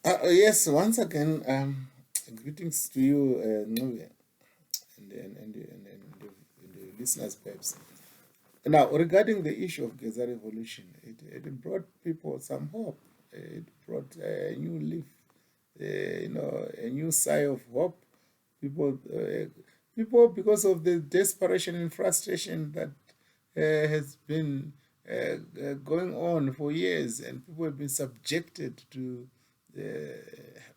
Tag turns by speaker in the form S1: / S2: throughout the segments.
S1: Yes, once again, greetings to you, Ncube, and the listeners, perhaps. Now, regarding the issue of GEZA revolution, it brought people some hope. It brought a new leaf, a new sigh of hope. People, because of the desperation and frustration that has been going on for years, and people have been subjected to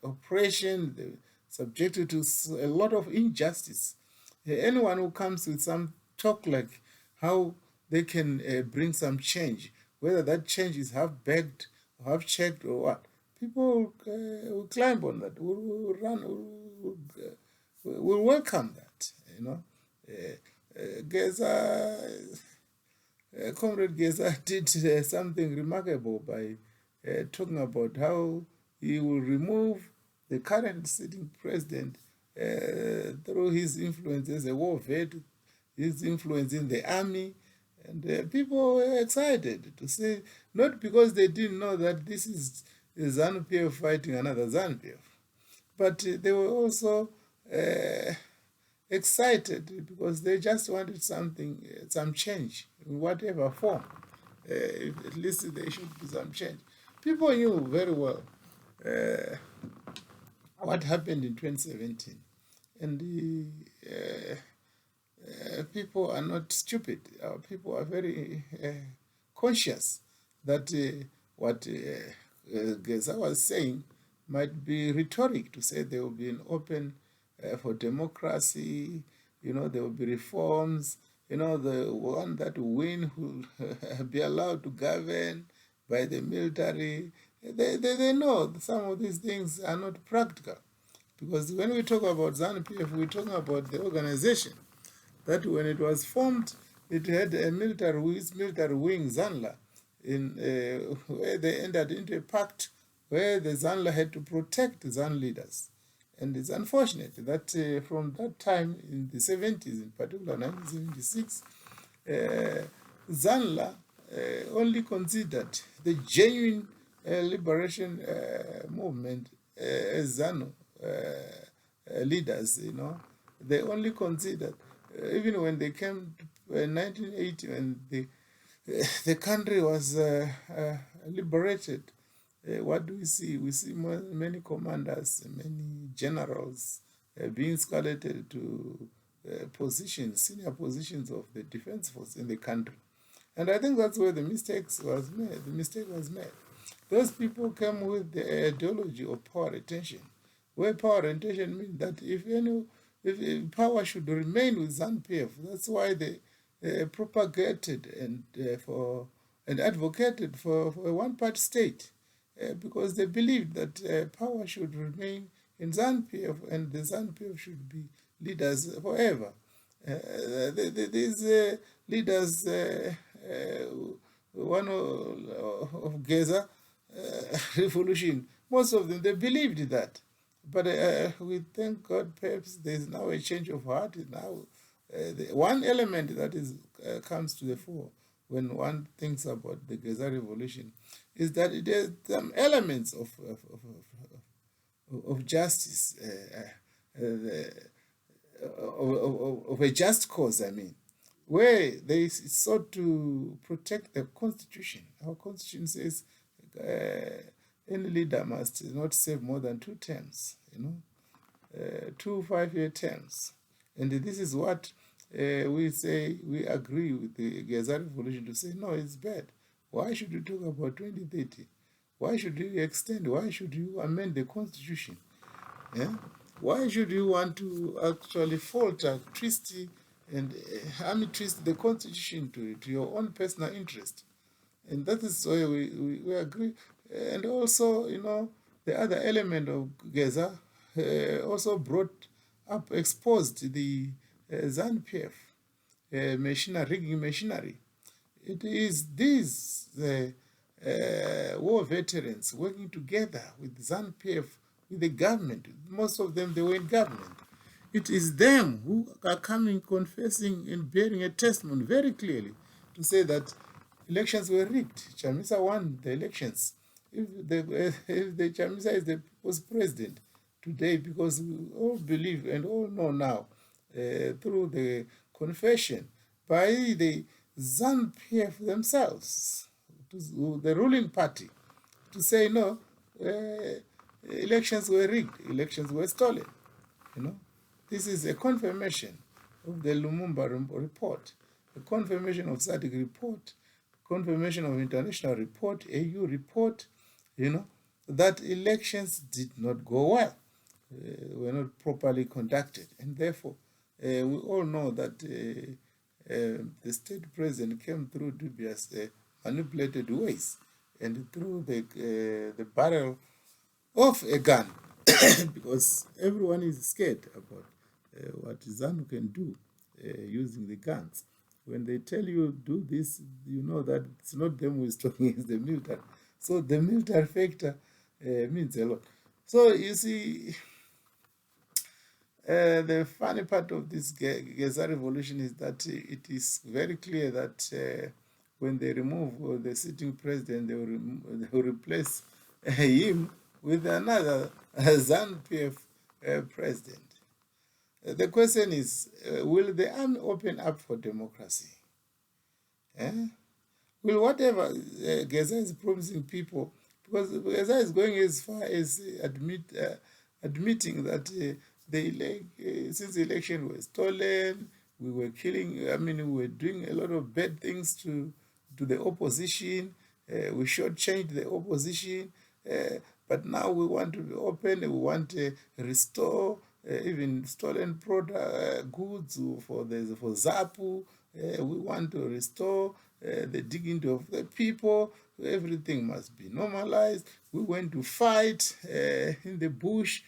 S1: oppression, subjected to a lot of injustice. Anyone who comes with some talk like how they can bring some change, whether that change is half baked or half checked or what, people will climb on that, will run, will welcome that. Geza, Comrade Geza did something remarkable by talking about how he will remove the current sitting president through his influence as a war vet, his influence in the army, and people were excited to see, not because they didn't know that this is ZANU-PF fighting another ZANU-PF, but they were also excited because they just wanted something, some change in whatever form. At least there should be some change. People knew very well what happened in 2017, and people are not stupid. People are very conscious that what Geza was saying might be rhetoric, to say there will be an open for democracy, there will be reforms, the one that will win will be allowed to govern by the military. They know some of these things are not practical. Because when we talk about ZANU-PF, we're talking about the organization that when it was formed, it had a military wing, ZANLA, where they entered into a pact where the ZANLA had to protect ZANU leaders. And it's unfortunate that from that time in the 70s, in particular 1976, ZANLA only considered the genuine liberation movement as ZANU leaders, They only considered, even when they came to 1980, when the country was liberated, what do we see? We see many commanders, many generals being escalated to senior positions of the defense force in the country. And I think that's where the mistake was made. Those people came with the ideology of power retention, where power retention means that if power should remain with ZANU-PF, that's why they propagated and advocated for a one-party state, because they believed that power should remain in ZANU-PF and the ZANU-PF should be leaders forever. These leaders, one of GEZA revolution, most of them, they believed that. But we thank God, perhaps there's now a change of heart. Now, one element that comes to the fore when one thinks about the GEZA revolution is that it has some elements of justice, of a just cause, where they sought to protect the Constitution. Our Constitution says any leader must not serve more than 2 terms, 2 5-year terms. And this is what we say, we agree with the GEZA revolution to say, no, it's bad. Why should you talk about 2030? Why should you extend? Why should you amend the Constitution? Yeah? Why should you want to actually falter, twist the Constitution to your own personal interest? And that is why we agree. And also, the other element of GEZA also exposed the ZANU-PF rigging machinery. It is these war veterans working together with ZANU-PF, with the government. Most of them, they were in government. It is them who are coming, confessing and bearing a testimony very clearly to say that elections were rigged. Chamisa won the elections. if the Chamisa is the people's president today, because we all believe and all know now through the confession by the ZANU-PF themselves, the ruling party, to say no, elections were rigged, elections were stolen. This is a confirmation of the Lumumba report, a confirmation of SADC report, confirmation of international report, AU report, that elections did not go well, were not properly conducted. And therefore, we all know that the state president came through dubious, manipulated ways, and through the barrel of a gun, because everyone is scared about what ZANU can do using the guns. When they tell you do this, you know that it's not them who is talking, it's the military. So the military factor means a lot. So you see, the funny part of this GEZA revolution is that it is very clear that when they remove the sitting president, they will replace him with another ZANU-PF president. The question is, will the army open up for democracy? Will whatever GEZA is promising people, because GEZA is going as far as admitting that since the election was stolen, we were killing, we were doing a lot of bad things to the opposition, we shortchanged the opposition, but now we want to be open, we want to restore even stolen goods for ZAPU, we want to restore the dignity of the people, everything must be normalized. We went to fight in the bush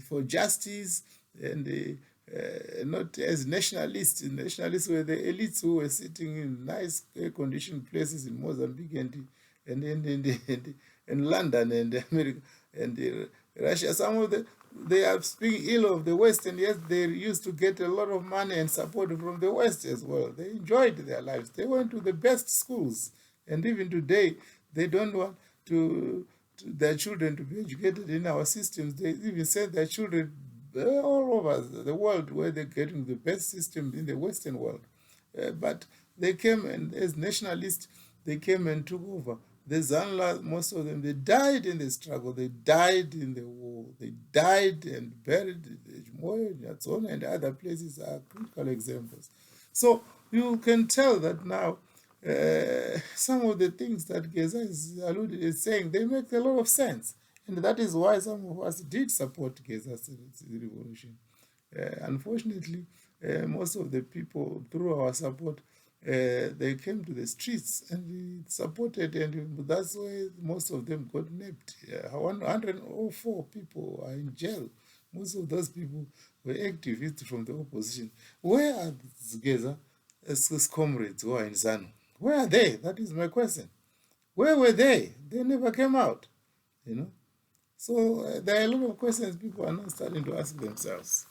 S1: for justice, and not as nationalists. Nationalists were the elites who were sitting in nice air-conditioned places in Mozambique and London and America and Russia. Some of they are speaking ill of the West, and yet they used to get a lot of money and support from the West as well. They enjoyed their lives. They went to the best schools, and even today they don't want their children to be educated in our systems. They even send their children all over the world where they're getting the best system in the Western world. But they came, and as nationalists, they came and took over. The ZANU, most of them, they died in the struggle. They died in the war. They died and buried in Moyo, Nyatsona, and other places are critical examples. So you can tell that now some of the things that GEZA is saying, they make a lot of sense. And that is why some of us did support GEZA's revolution. Unfortunately, most of the people, through our support, they came to the streets and supported, and that's why most of them got nabbed. 104 people are in jail. Most of those people were activists from the opposition. Where are GEZA's comrades who are in ZANU? Where are they? That is my question. Where were they? They never came out, So there are a lot of questions people are now starting to ask themselves,